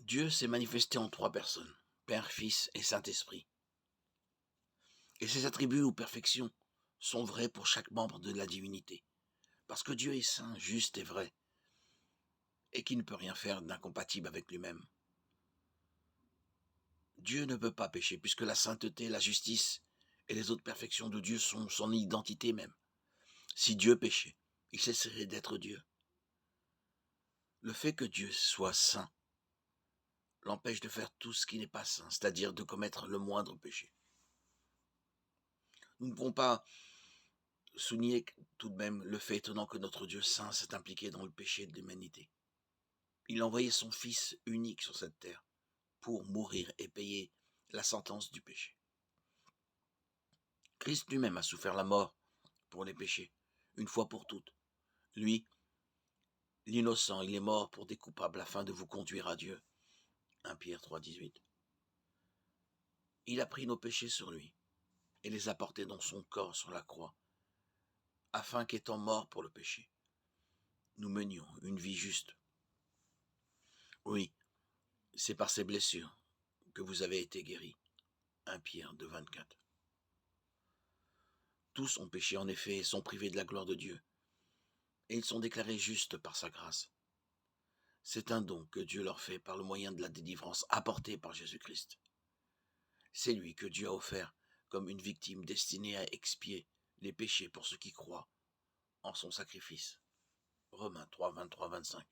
Dieu s'est manifesté en 3 personnes, Père, Fils et Saint-Esprit. Et ces attributs ou perfections sont vrais pour chaque membre de la divinité. Parce que Dieu est saint, juste et vrai, et qui ne peut rien faire d'incompatible avec lui-même. Dieu ne peut pas pécher, puisque la sainteté, la justice et les autres perfections de Dieu sont son identité même. Si Dieu péchait, il cesserait d'être Dieu. Le fait que Dieu soit saint l'empêche de faire tout ce qui n'est pas saint, c'est-à-dire de commettre le moindre péché. Nous ne pouvons pas souligner tout de même le fait étonnant que notre Dieu saint s'est impliqué dans le péché de l'humanité. Il a envoyé son Fils unique sur cette terre pour mourir et payer la sentence du péché. Christ lui-même a souffert la mort pour les péchés, une fois pour toutes. Lui, l'innocent, il est mort pour des coupables afin de vous conduire à Dieu. 1 Pierre 3,18. Il a pris nos péchés sur lui et les a portés dans son corps sur la croix, afin qu'étant mort pour le péché, nous menions une vie juste. Oui, c'est par ses blessures que vous avez été guéris. 1 Pierre 2,24. Tous ont péché en effet et sont privés de la gloire de Dieu, et ils sont déclarés justes par sa grâce. C'est un don que Dieu leur fait par le moyen de la délivrance apportée par Jésus-Christ. C'est lui que Dieu a offert comme une victime destinée à expier les péchés pour ceux qui croient en son sacrifice. Romains 3, 23, 25.